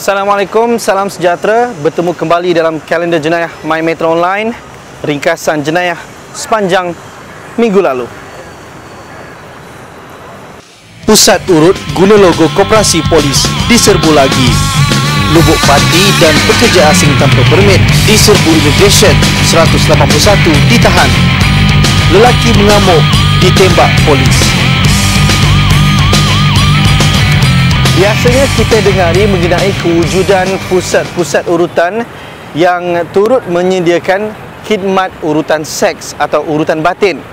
Assalamualaikum, salam sejahtera. Bertemu kembali dalam kalender jenayah My Metro Online, ringkasan jenayah sepanjang minggu lalu. Pusat urut guna logo koperasi polis diserbu lagi. Lubuk parti dan pekerja asing tanpa permit diserbu imigresen, 181 ditahan. Lelaki mengamuk ditembak polis. Biasanya kita dengari mengenai kewujudan pusat-pusat urutan yang turut menyediakan khidmat urutan seks atau urutan batin.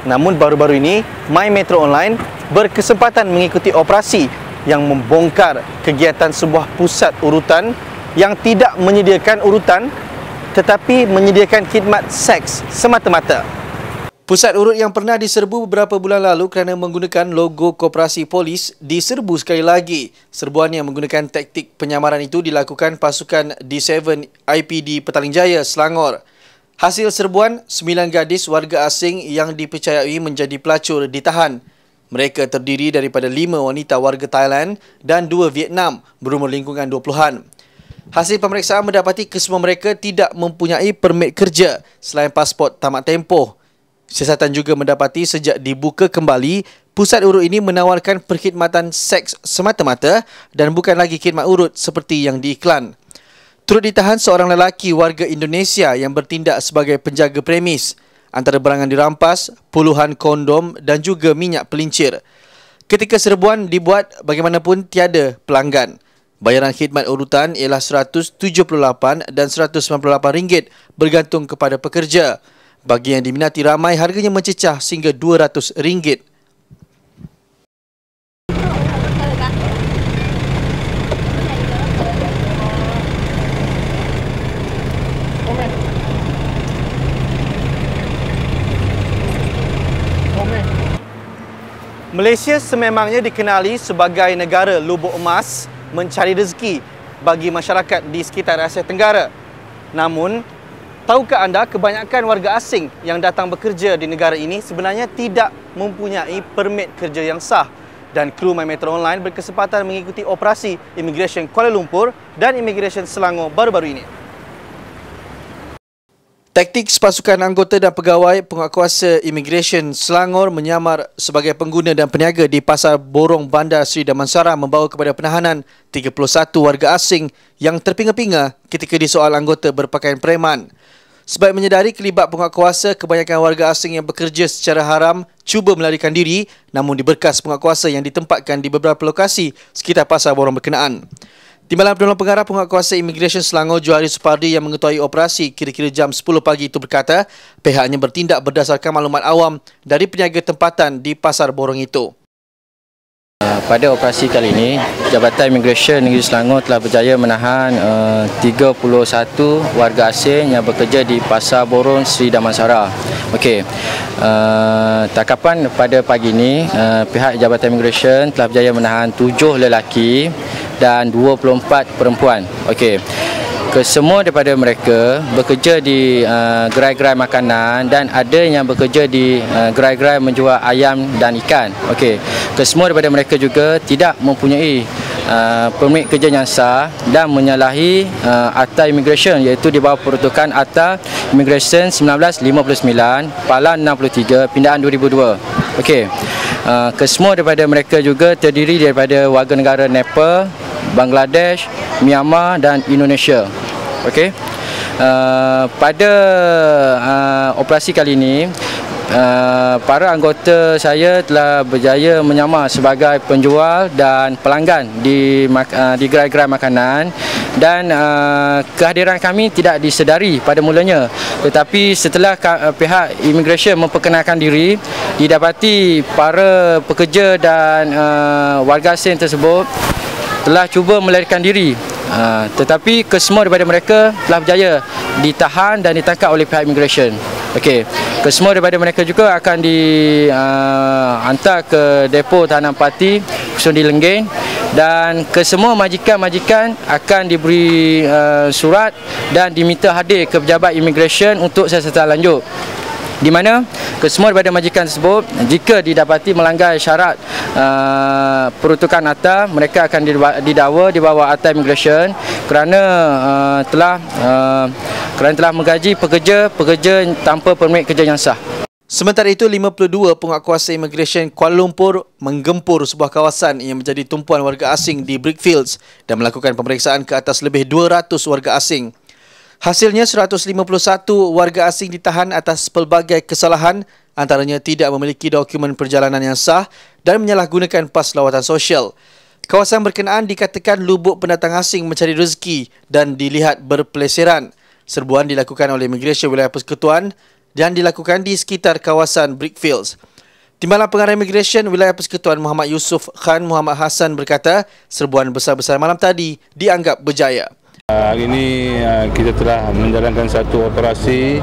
Namun baru-baru ini, My Metro Online berkesempatan mengikuti operasi yang membongkar kegiatan sebuah pusat urutan yang tidak menyediakan urutan tetapi menyediakan khidmat seks semata-mata. Pusat urut yang pernah diserbu beberapa bulan lalu kerana menggunakan logo koperasi polis diserbu sekali lagi. Serbuan yang menggunakan taktik penyamaran itu dilakukan pasukan D7 IPD Petaling Jaya, Selangor. Hasil serbuan, 9 gadis warga asing yang dipercayai menjadi pelacur ditahan. Mereka terdiri daripada 5 wanita warga Thailand dan 2 Vietnam berumur lingkungan 20-an. Hasil pemeriksaan mendapati kesemua mereka tidak mempunyai permit kerja selain pasport tamat tempoh. Siasatan juga mendapati sejak dibuka kembali, pusat urut ini menawarkan perkhidmatan seks semata-mata dan bukan lagi khidmat urut seperti yang diiklan. Turut ditahan seorang lelaki warga Indonesia yang bertindak sebagai penjaga premis. Antara barangan dirampas, puluhan kondom dan juga minyak pelincir. Ketika serbuan dibuat, bagaimanapun tiada pelanggan. Bayaran khidmat urutan ialah RM178 dan RM198 bergantung kepada pekerja. Bagi yang diminati ramai, harganya mencecah sehingga RM200. Malaysia sememangnya dikenali sebagai negara lubuk emas mencari rezeki bagi masyarakat di sekitar Asia Tenggara. Namun, tahukah anda kebanyakan warga asing yang datang bekerja di negara ini sebenarnya tidak mempunyai permit kerja yang sah? Dan kru My Metro Online berkesempatan mengikuti operasi Immigration Kuala Lumpur dan Immigration Selangor baru-baru ini. Taktik sepasukan anggota dan pegawai penguatkuasa Immigration Selangor menyamar sebagai pengguna dan peniaga di Pasar Borong Bandar Seri Damansara membawa kepada penahanan 31 warga asing yang terpinga-pinga ketika disoal anggota berpakaian preman. Sebab menyedari kelibat penguatkuasa, kebanyakan warga asing yang bekerja secara haram cuba melarikan diri namun diberkas penguatkuasa yang ditempatkan di beberapa lokasi sekitar Pasar Borong berkenaan. Timbalan Penolong Pengarah Penguatkuasa Immigration Selangor Johari Supardi yang mengetuai operasi kira-kira jam 10 pagi itu berkata pihaknya bertindak berdasarkan maklumat awam dari peniaga tempatan di Pasar Borong itu. Pada operasi kali ini, Jabatan Immigration Negeri Selangor telah berjaya menahan 31 warga asing yang bekerja di Pasar Borong Seri Damansara. Okey. Tangkapan pada pagi ini, pihak Jabatan Immigration telah berjaya menahan 7 lelaki dan 24 perempuan. Okey. Kesemua daripada mereka bekerja di gerai-gerai makanan dan ada yang bekerja di gerai-gerai menjual ayam dan ikan. Okey. Kesemua daripada mereka juga tidak mempunyai permit kerja yang sah dan menyalahi Akta Immigration, iaitu di bawah peruntukan Akta Immigration 1959 Palan 63 Pindaan 2002. Okey. Kesemua daripada mereka juga terdiri daripada warga negara Nepal, Bangladesh, Myanmar dan Indonesia. Okey. Pada operasi kali ini, para anggota saya telah berjaya menyamar sebagai penjual dan pelanggan di gerai-gerai makanan dan kehadiran kami tidak disedari pada mulanya, tetapi setelah pihak immigration memperkenalkan diri, didapati para pekerja dan warga asing tersebut telah cuba melarikan diri, tetapi kesemua daripada mereka telah berjaya ditahan dan ditangkap oleh pihak immigration. Okey, kesemua daripada mereka juga akan dihantar ke depo tahanan parti khusus di Lenggeng dan kesemua majikan-majikan akan diberi surat dan diminta hadir ke pejabat immigration untuk siasatan lanjut, di mana kesemua daripada majikan tersebut jika didapati melanggar syarat peruntukan ATA, mereka akan didakwa di bawah ATA Immigration kerana telah menggaji pekerja tanpa permit kerja yang sah. Sementara itu, 52 penguatkuasa imigresen Kuala Lumpur menggempur sebuah kawasan yang menjadi tumpuan warga asing di Brickfields dan melakukan pemeriksaan ke atas lebih 200 warga asing. Hasilnya, 151 warga asing ditahan atas pelbagai kesalahan, antaranya tidak memiliki dokumen perjalanan yang sah dan menyalahgunakan pas lawatan sosial. Kawasan berkenaan dikatakan lubuk pendatang asing mencari rezeki dan dilihat berpeleseran. Serbuan dilakukan oleh Imigresen Wilayah Persekutuan dan dilakukan di sekitar kawasan Brickfields. Timbalan Pengarah Imigresen Wilayah Persekutuan Muhammad Yusof Khan Muhammad Hassan berkata, serbuan besar-besar malam tadi dianggap berjaya. Hari ini kita telah menjalankan satu operasi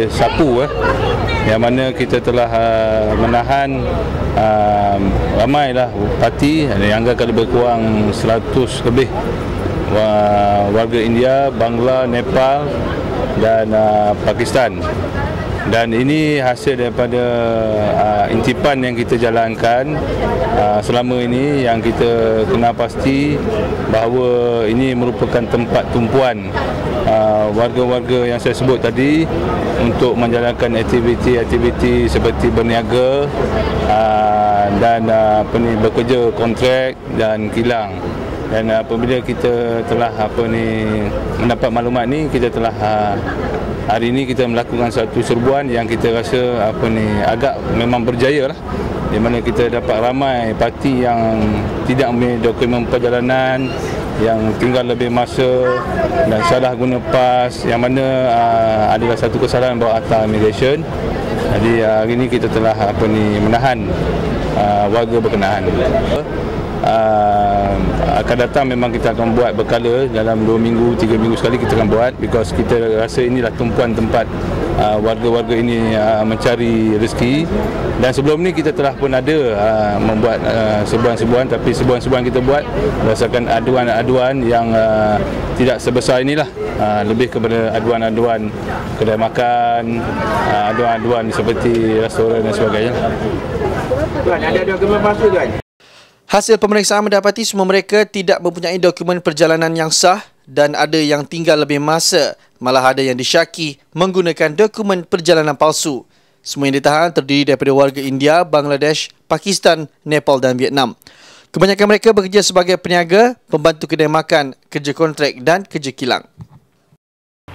sapu yang mana kita telah menahan ramailah parti yang anggakan lebih kurang 100 lebih warga India, Bangla, Nepal dan Pakistan. Dan ini hasil daripada intipan yang kita jalankan selama ini, yang kita kenal pasti bahawa ini merupakan tempat tumpuan warga-warga yang saya sebut tadi untuk menjalankan aktiviti seperti berniaga dan bekerja kontrak dan kilang. Dan apabila kita telah mendapat maklumat ni, kita telah hari ini kita melakukan satu serbuan yang kita rasa agak memang berjaya lah, di mana kita dapat ramai parti yang tidak mempunyai dokumen perjalanan, yang tinggal lebih masa dan salah guna pas, yang mana adalah satu kesalahan bawah ATA Immigration. Jadi hari ini kita telah menahan warga berkenaan. Akan datang memang kita akan buat berkala, dalam 2 minggu, 3 minggu sekali kita akan buat, because kita rasa inilah tumpuan tempat warga-warga ini mencari rezeki. Dan sebelum ni kita telah pun ada membuat serbuan-serbuan, tapi serbuan-serbuan kita buat berdasarkan aduan-aduan yang tidak sebesar inilah, lebih kepada aduan-aduan kedai makan, aduan-aduan seperti restoran dan sebagainya. Tuan, ada dokumen palsu tuan? Hasil pemeriksaan mendapati semua mereka tidak mempunyai dokumen perjalanan yang sah dan ada yang tinggal lebih masa, malah ada yang disyaki menggunakan dokumen perjalanan palsu. Semua yang ditahan terdiri daripada warga India, Bangladesh, Pakistan, Nepal dan Vietnam. Kebanyakan mereka bekerja sebagai peniaga, pembantu kedai makan, kerja kontrak dan kerja kilang.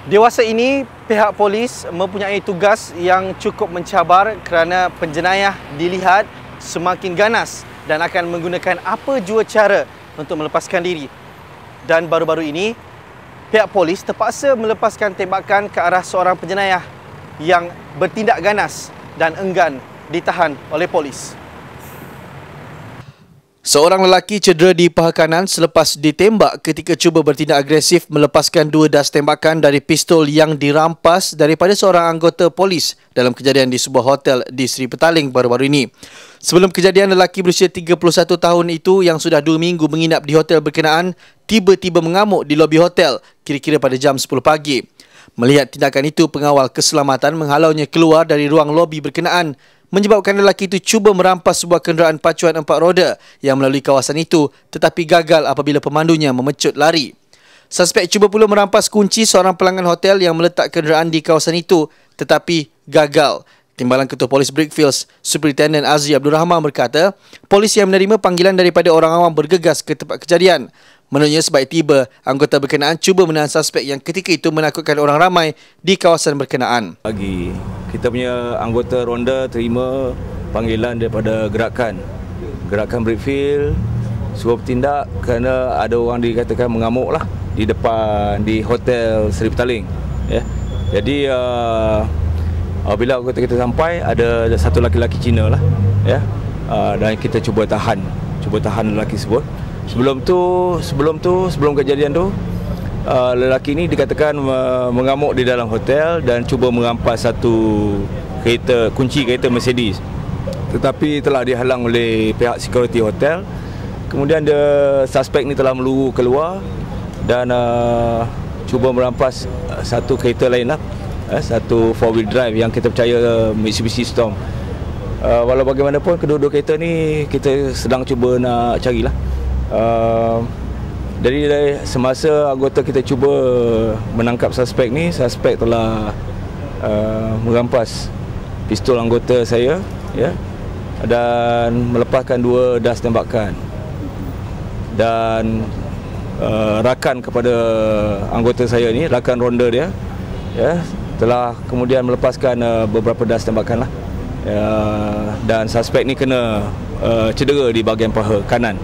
Dewasa ini, pihak polis mempunyai tugas yang cukup mencabar kerana penjenayah dilihat semakin ganas dan akan menggunakan apa jua cara untuk melepaskan diri. Dan baru-baru ini, pihak polis terpaksa melepaskan tembakan ke arah seorang penjenayah yang bertindak ganas dan enggan ditahan oleh polis. Seorang lelaki cedera di paha kanan selepas ditembak ketika cuba bertindak agresif melepaskan 2 das tembakan dari pistol yang dirampas daripada seorang anggota polis dalam kejadian di sebuah hotel di Seri Petaling baru-baru ini. Sebelum kejadian, lelaki berusia 31 tahun itu yang sudah 2 minggu menginap di hotel berkenaan tiba-tiba mengamuk di lobi hotel kira-kira pada jam 10 pagi. Melihat tindakan itu, pengawal keselamatan menghalaunya keluar dari ruang lobi berkenaan, menyebabkan lelaki itu cuba merampas sebuah kenderaan pacuan 4 roda yang melalui kawasan itu tetapi gagal apabila pemandunya memecut lari. Suspek cuba pula merampas kunci seorang pelanggan hotel yang meletak kenderaan di kawasan itu tetapi gagal. Timbalan Ketua Polis Brickfields, Superintendent Azri Abdul Rahman berkata, polis yang menerima panggilan daripada orang awam bergegas ke tempat kejadian. Menurutnya, sebaik tiba, anggota berkenaan cuba menahan suspek yang ketika itu menakutkan orang ramai di kawasan berkenaan. Pagi, kita punya anggota ronda terima panggilan daripada gerakan Brickfield suruh bertindak kerana ada orang dikatakan mengamuk lah di depan di hotel Seri Petaling. Ya. Jadi bila kita sampai, ada satu lelaki Cina lah, ya, dan kita cuba tahan lelaki tersebut. Sebelum kejadian tu, lelaki ini dikatakan mengamuk di dalam hotel dan cuba merampas satu kunci kereta Mercedes, tetapi telah dihalang oleh pihak security hotel. Kemudian suspek ni telah meluru keluar dan cuba merampas satu kereta lain lah, satu 4-wheel drive yang kita percaya Mitsubishi Storm. Walau bagaimanapun kedua-dua kereta ni kita sedang cuba nak carilah. Dari semasa anggota kita cuba menangkap suspek ni, suspek telah merampas pistol anggota saya, ya, dan melepaskan 2 das tembakan. Dan rakan kepada anggota saya ni, rakan ronda dia, ya, telah kemudian melepaskan beberapa das tembakan lah. Dan suspek ni kena cedera di bahagian paha kanan.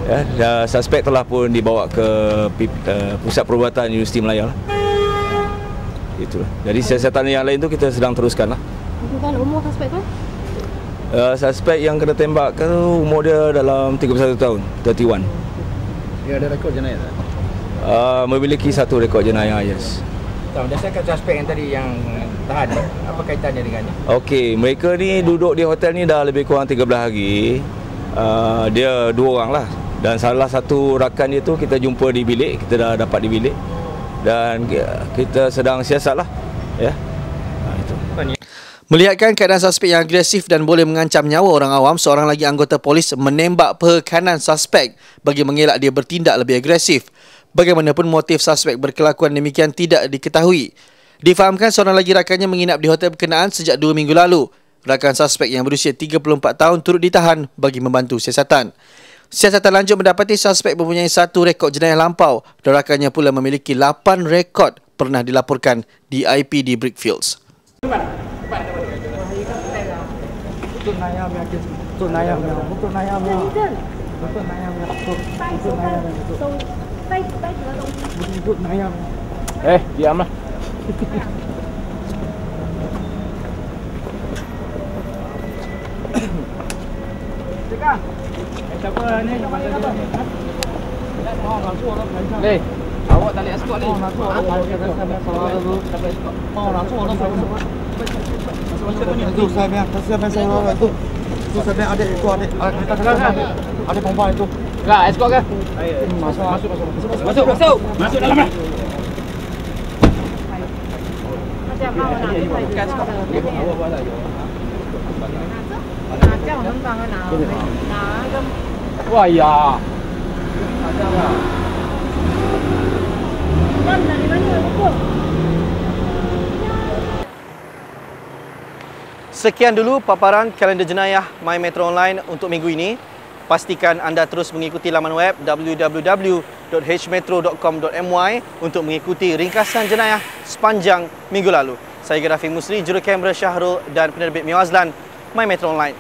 Ya, dan suspek telah pun dibawa ke pusat perubatan Universiti Melaya lah. Itulah. Jadi siasatan yang lain tu kita sedang teruskan lah. Bukan umur suspek tu? Suspek yang kena tembak tu umur dia dalam 31 tahun, 31. Dia ada rekod jenayah tak? Memiliki satu rekod jenayah, yes. Berdasarkan suspek yang tadi yang tahan, apa kaitannya dengannya? Okey, mereka ni duduk di hotel ni dah lebih kurang 13 hari. Dia 2 orang lah. Dan salah satu rakan dia tu kita jumpa di bilik, kita dah dapat di bilik. Dan kita sedang siasat lah, ya. Itu. Melihatkan keadaan suspek yang agresif dan boleh mengancam nyawa orang awam, seorang lagi anggota polis menembak paha kanan suspek bagi mengelak dia bertindak lebih agresif. Bagaimanapun motif suspek berkelakuan demikian tidak diketahui. Difahamkan seorang lagi rakannya menginap di hotel berkenaan sejak 2 minggu lalu. Rakan suspek yang berusia 34 tahun turut ditahan bagi membantu siasatan. Siasatan lanjut mendapati suspek mempunyai 1 rekod jenayah lampau dan rakannya pula memiliki 8 rekod pernah dilaporkan di IPD Brickfields. Diamlah. Cekang. Siapa ni? Le, awak tak boleh escort ni. Itu saya itu. Itu saya ada itu ada. Ada perempuan itu. Enggak, escort ke? Masuk dalam lah. Macam mau nak Awak buat lagi. Wah ya. Sekian dulu paparan kalender jenayah My Metro Online untuk minggu ini. Pastikan anda terus mengikuti laman web www.hmetro.com.my untuk mengikuti ringkasan jenayah sepanjang minggu lalu. Saya Rafi Musri, jurukamera Syahrul dan penerbit Mio Azlan, My Metro Online.